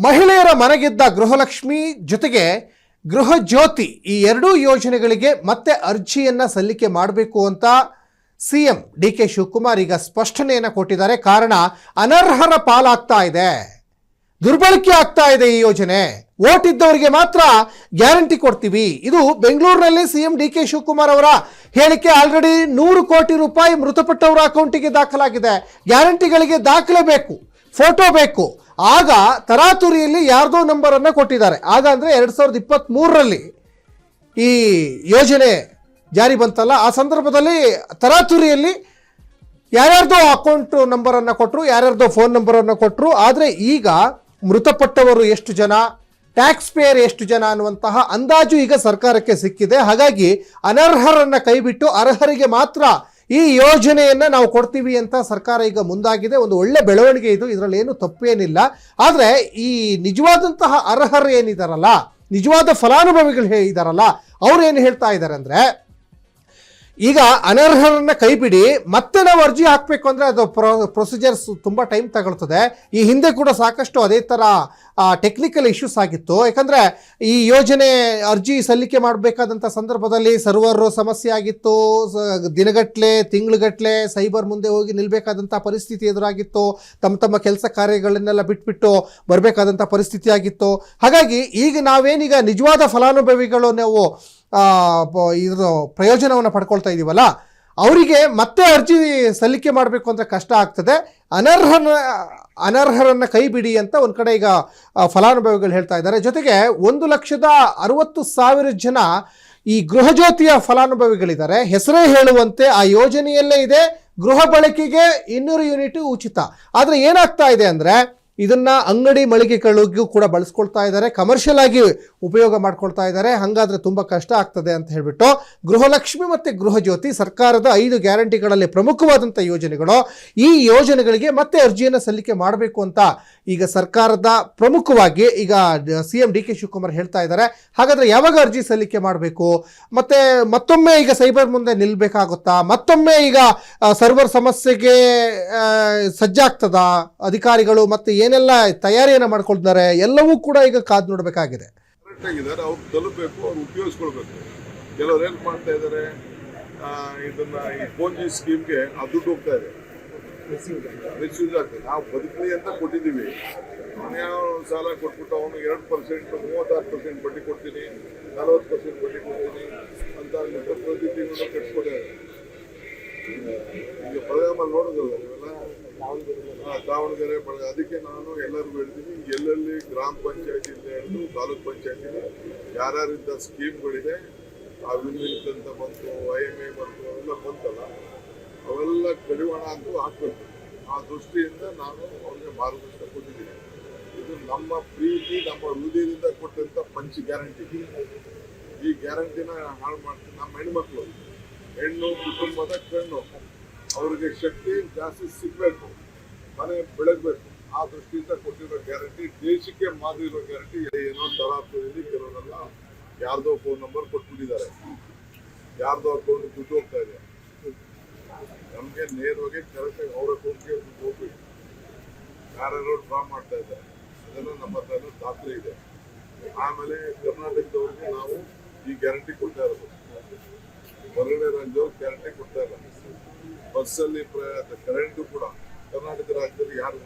ಮಹಿಳೆಯರ ಮನೆಗೆದ್ದ ಗೃಹಲಕ್ಷ್ಮಿ ಜೊತೆಗೆ ಗೃಹ ಜ್ಯೋತಿ ಈ ಎರಡೂ ಯೋಜನೆಗಳಿಗೆ ಮತ್ತೆ ಅರ್ಜಿಯನ್ನ ಸಲ್ಲಿಕೆ ಮಾಡಬೇಕು ಅಂತ ಸಿಎಂ ಡಿಕೆ ಶಿವಕುಮಾರ್ ಈಗ ಸ್ಪಷ್ಟನೆಯನ್ನು ಕೊಟ್ಟಿದ್ದಾರೆ. ಕಾರಣ ಅನರ್ಹರ ಪಾಲಾಗ್ತಾ ಇದೆ, ದುರ್ಬಳಕೆ ಆಗ್ತಾ ಇದೆ ಈ ಯೋಜನೆ. ವೋಟ್ ಇದ್ದವರಿಗೆ ಮಾತ್ರ ಗ್ಯಾರಂಟಿ ಕೊಡ್ತೀವಿ. ಇದು ಬೆಂಗಳೂರಿನಲ್ಲಿ ಸಿಎಂ ಡಿಕೆ ಶಿವಕುಮಾರ್ ಅವರ ಹೇಳಿಕೆ. ಆಲ್ರೆಡಿ 100 ಕೋಟಿ ರೂಪಾಯಿ ಮೃತಪಟ್ಟವರ ಅಕೌಂಟಿಗೆ ದಾಖಲಾಗಿದೆ. ಗ್ಯಾರಂಟಿಗಳಿಗೆ ದಾಖಲೆ ಬೇಕು, ಫೋಟೋ ಬೇಕು. ಆಗ ತರಾತುರಿಯಲ್ಲಿ ಯಾರ್ದೋ ನಂಬರ್ ಅನ್ನ ಕೊಟ್ಟಿದ್ದಾರೆ. ಆಗ ಅಂದ್ರೆ 2023ರಲ್ಲಿ ಈ ಯೋಜನೆ ಜಾರಿ ಬಂತಲ್ಲ, ಆ ಸಂದರ್ಭದಲ್ಲಿ ತರಾತುರಿಯಲ್ಲಿ ಯಾರ್ಯಾರ್ದೋ ಅಕೌಂಟ್ ನಂಬರ್ ಅನ್ನ ಕೊಟ್ಟರು, ಯಾರ್ಯಾರ್ದೋ ಫೋನ್ ನಂಬರ್ ಅನ್ನ ಕೊಟ್ಟರು. ಆದರೆ ಈಗ ಮೃತಪಟ್ಟವರು ಎಷ್ಟು ಜನ, ಟ್ಯಾಕ್ಸ್ ಪೇಯರ್ ಎಷ್ಟು ಜನ ಅನ್ನುವಂತಹ ಅಂದಾಜು ಈಗ ಸರ್ಕಾರಕ್ಕೆ ಸಿಕ್ಕಿದೆ. ಹಾಗಾಗಿ ಅನರ್ಹರನ್ನ ಕೈಬಿಟ್ಟು ಅರ್ಹರಿಗೆ ಮಾತ್ರ ಈ ಯೋಜನೆಯನ್ನ ನಾವು ಕೊಡ್ತೀವಿ ಅಂತ ಸರ್ಕಾರ ಈಗ ಮುಂದಾಗಿದೆ. ಒಂದು ಒಳ್ಳೆ ಬೆಳವಣಿಗೆ ಇದು, ಇದರಲ್ಲಿ ಏನು ತಪ್ಪೇನಿಲ್ಲ. ಆದರೆ ಈ ನಿಜವಾದಂತಹ ಅರ್ಹರು ಏನಿದಾರಲ್ಲ, ನಿಜವಾದ ಫಲಾನುಭವಿಗಳು ಇದಾರಲ್ಲ, ಅವ್ರು ಏನು ಹೇಳ್ತಾ ಇದ್ದಾರೆ ಅಂದ್ರೆ, ಈಗ ಅನರ್ಹರನ್ನ ಕೈಬಿಡಿ, ಮತ್ತೆ ನಾವು ಅರ್ಜಿ ಹಾಕಬೇಕು ಅಂದರೆ ಅದು ಪ್ರೊಸೀಜರ್ಸ್ ತುಂಬ ಟೈಮ್ ತಗೊಳ್ತದೆ. ಈ ಹಿಂದೆ ಕೂಡ ಸಾಕಷ್ಟು ಅದೇ ಥರ ಟೆಕ್ನಿಕಲ್ ಇಶ್ಯೂಸ್ ಆಗಿತ್ತು. ಯಾಕಂದರೆ ಈ ಯೋಜನೆ ಅರ್ಜಿ ಸಲ್ಲಿಕೆ ಮಾಡಬೇಕಾದಂಥ ಸಂದರ್ಭದಲ್ಲಿ ಸರ್ವರ್ ಸಮಸ್ಯೆ ಆಗಿತ್ತು. ದಿನಗಟ್ಟಲೆ ತಿಂಗಳುಗಟ್ಟಲೆ ಸೈಬರ್ ಮುಂದೆ ಹೋಗಿ ನಿಲ್ಲಬೇಕಾದಂಥ ಪರಿಸ್ಥಿತಿ ಎದುರಾಗಿತ್ತು. ತಮ್ಮ ಕೆಲಸ ಕಾರ್ಯಗಳನ್ನೆಲ್ಲ ಬಿಟ್ಬಿಟ್ಟು ಬರಬೇಕಾದಂಥ ಪರಿಸ್ಥಿತಿ ಆಗಿತ್ತು. ಹಾಗಾಗಿ ಈಗ ನಾವೇನೀಗ ನಿಜವಾದ ಫಲಾನುಭವಿಗಳು ನಾವು ಇದ್ರ ಪ್ರಯೋಜನವನ್ನು ಪಡ್ಕೊಳ್ತಾ ಇದ್ದೀವಲ್ಲ, ಅವರಿಗೆ ಮತ್ತೆ ಅರ್ಜಿ ಸಲ್ಲಿಕೆ ಮಾಡಬೇಕು ಅಂದರೆ ಕಷ್ಟ ಆಗ್ತದೆ. ಅನರ್ಹರನ್ನು ಕೈ ಬಿಡಿ ಅಂತ ಒಂದು ಕಡೆ ಈಗ ಫಲಾನುಭವಿಗಳು ಹೇಳ್ತಾ ಇದ್ದಾರೆ. ಜೊತೆಗೆ 1,60,000 ಜನ ಈ ಗೃಹ ಜ್ಯೋತಿಯ ಫಲಾನುಭವಿಗಳಿದ್ದಾರೆ. ಹೆಸರೇ ಹೇಳುವಂತೆ ಆ ಯೋಜನೆಯಲ್ಲೇ ಇದೆ, ಗೃಹ ಬಳಕೆಗೆ 200 ಯೂನಿಟ್ ಉಚಿತ. ಆದರೆ ಏನಾಗ್ತಾ ಇದೆ ಅಂದರೆ, ಇದನ್ನ ಅಂಗಡಿ ಮಳಿಗೆಗಳಿಗೂ ಕೂಡ ಬಳಸ್ಕೊಳ್ತಾ ಇದ್ದಾರೆ, ಕಮರ್ಷಿಯಲ್ ಆಗಿ ಉಪಯೋಗ ಮಾಡ್ಕೊಳ್ತಾ ಇದ್ದಾರೆ. ಹಾಗಾದ್ರೆ ತುಂಬಾ ಕಷ್ಟ ಆಗ್ತದೆ ಅಂತ ಹೇಳ್ಬಿಟ್ಟು ಗೃಹಲಕ್ಷ್ಮಿ ಮತ್ತೆ ಗೃಹ ಜ್ಯೋತಿ ಸರ್ಕಾರದ 5 ಗ್ಯಾರಂಟಿಗಳಲ್ಲಿ ಪ್ರಮುಖವಾದಂಥ ಯೋಜನೆಗಳು. ಈ ಯೋಜನೆಗಳಿಗೆ ಮತ್ತೆ ಅರ್ಜಿಯನ್ನು ಸಲ್ಲಿಕೆ ಮಾಡಬೇಕು ಅಂತ ಈಗ ಸರ್ಕಾರದ ಪ್ರಮುಖವಾಗಿ ಈಗ ಸಿಎಂ ಡಿ ಕೆ ಶಿವಕುಮಾರ್ ಹೇಳ್ತಾ ಇದ್ದಾರೆ. ಹಾಗಾದ್ರೆ ಯಾವಾಗ ಅರ್ಜಿ ಸಲ್ಲಿಕೆ ಮಾಡಬೇಕು, ಮತ್ತೆ ಮತ್ತೊಮ್ಮೆ ಈಗ ಸೈಬರ್ ಮುಂದೆ ನಿಲ್ಬೇಕಾಗುತ್ತಾ, ಮತ್ತೊಮ್ಮೆ ಈಗ ಸರ್ವರ್ ಸಮಸ್ಯೆಗೆ ಸಜ್ಜಾಗ್ತದ ಅಧಿಕಾರಿಗಳು, ಮತ್ತೆ ಏನೆಲ್ಲ ತಯಾರಿಯನ್ನು ಮಾಡ್ಕೊಳ್ತಾರೆ, ಎಲ್ಲವೂ ಕೂಡ ಈಗ ಕಾದು ನೋಡಬೇಕಾಗಿದೆ. ಅವ್ರು ತಲುಪಬೇಕು, ಅವ್ರು ಉಪಯೋಗಿಸ್ಕೊಳ್ಬೇಕು. ಕೆಲವ್ರು ಏನು ಮಾಡ್ತಾ ಇದ್ದಾರೆ, ಇದನ್ನ ಈ ಪೋಂಜಿ ಸ್ಕೀಮ್ಗೆ ಆ ದುಡ್ಡು ಹೋಗ್ತಾ ಇದೆ, ಮಿಸ್ಯೂಸ್ ಆಗ್ತದೆ. ನಾವು ಬದುಕಲಿ ಅಂತ ಕೊಟ್ಟಿದ್ದೀವಿ, ಯಾವ ಸಾಲ ಕೊಟ್ಬಿಟ್ಟು ಅವನು 2%, 36% ಬಡ್ಡಿ ಕೊಡ್ತೀನಿ, 40% ಬಡ್ಡಿ ಕೊಡ್ತೀನಿ ಅಂತ ಪ್ರತಿ ತಿಂಗಳು ಕಟ್ಸ್ಕೊಟ್ಟಿದ್ದಾರೆ. ಈಗ ಬೆಳಗಾಮಲ್ಲಿ ನೋಡೋದಲ್ಲ ಇವೆಲ್ಲ, ದಾವಣಗೆರೆ ಅದಕ್ಕೆ ನಾನು ಎಲ್ಲರಿಗೂ ಹೇಳ್ತೀನಿ, ಎಲ್ಲೆಲ್ಲಿ ಗ್ರಾಮ ಪಂಚಾಯತಿಯಿಂದ ಹಿಡಿದು ತಾಲೂಕ್ ಪಂಚಾಯತಿಗೆ ಯಾರ್ಯಾರಿಂದ ಸ್ಕೀಮ್ಗಳಿದೆ, ಆ ವಿನ್ವಿತ್ ಅಂತ ಬಂತು, IMA ಬಂತು, ಅವೆಲ್ಲ ಬಂತಲ್ಲ, ಅವೆಲ್ಲ ಕಡಿವಾಣ ಅಂತೂ ಹಾಕಬೇಕು. ಆ ದೃಷ್ಟಿಯಿಂದ ನಾನು ಅವ್ರಿಗೆ ಮಾರ್ಗದರ್ಶನ ಕೊಟ್ಟಿದ್ದೀನಿ. ಇದು ನಮ್ಮ ಪ್ರೀತಿ, ನಮ್ಮ ಹೃದಯದಿಂದ ಕೊಟ್ಟಂತ ಪಂಚ ಗ್ಯಾರಂಟಿ. ಈ ಗ್ಯಾರಂಟಿನ ಹಾಳು ಮಾಡ್ತೀನಿ. ನಮ್ಮ ಹೆಣ್ಮಕ್ಳು, ಹೆಣ್ಣು ಕುಟುಂಬದ ಕಣ್ಣು, ಅವ್ರಿಗೆ ಶಕ್ತಿ ಜಾಸ್ತಿ ಸಿಗಬೇಕು, ಮನೆ ಬೆಳಗಬೇಕು. ಆ ದೃಷ್ಟಿಯಿಂದ ಕೊಟ್ಟಿರೋ ಗ್ಯಾರಂಟಿ ದೇಶಕ್ಕೆ ಮಾದರಿ ಇರೋ ಗ್ಯಾರಂಟಿ. ಏನೋ ತರಾತುರಿಯಲ್ಲಿ ಕೆಲವರೆಲ್ಲ ಯಾರ್ದೋ ಫೋನ್ ನಂಬರ್ ಕೊಟ್ಬಿಟ್ಟಿದ್ದಾರೆ, ಯಾರ್ದೋ ಅಕೌಂಟ್ ದುಡ್ಡು ಹೋಗ್ತಾ ಇದೆ. ನಮಗೆ ನೇರವಾಗಿ ಕರೆಕ್ಟಾಗಿ ಅವ್ರ ಅಕೌಂಟ್ಗೆ ದುಡ್ಡು ಹೋಗ್ಬೇಕು. ಯಾರ್ಯಾರೋ ಡ್ರಾ ಮಾಡ್ತಾ ಇದ್ದಾರೆ, ಅದೆಲ್ಲ ನಮ್ಮ ಹತ್ರ ದಾಖಲೆ ಇದೆ. ಆಮೇಲೆ ಕರ್ನಾಟಕದವ್ರಿಗೆ ನಾವು ಈ ಗ್ಯಾರಂಟಿ ಕೊಡ್ತಾ ಇರೋದು, ಹೊರಗಡೆ ರಾಜ್ಯದವ್ರು ಗ್ಯಾರಂಟಿ ಕೊಡ್ತಾ ಇಲ್ಲ. ಬಸ್ಸಲ್ಲಿ ಕರೆಂಟು ಕೂಡ ಕರ್ನಾಟಕ ರಾಜ್ಯದಲ್ಲಿ ಯಾರು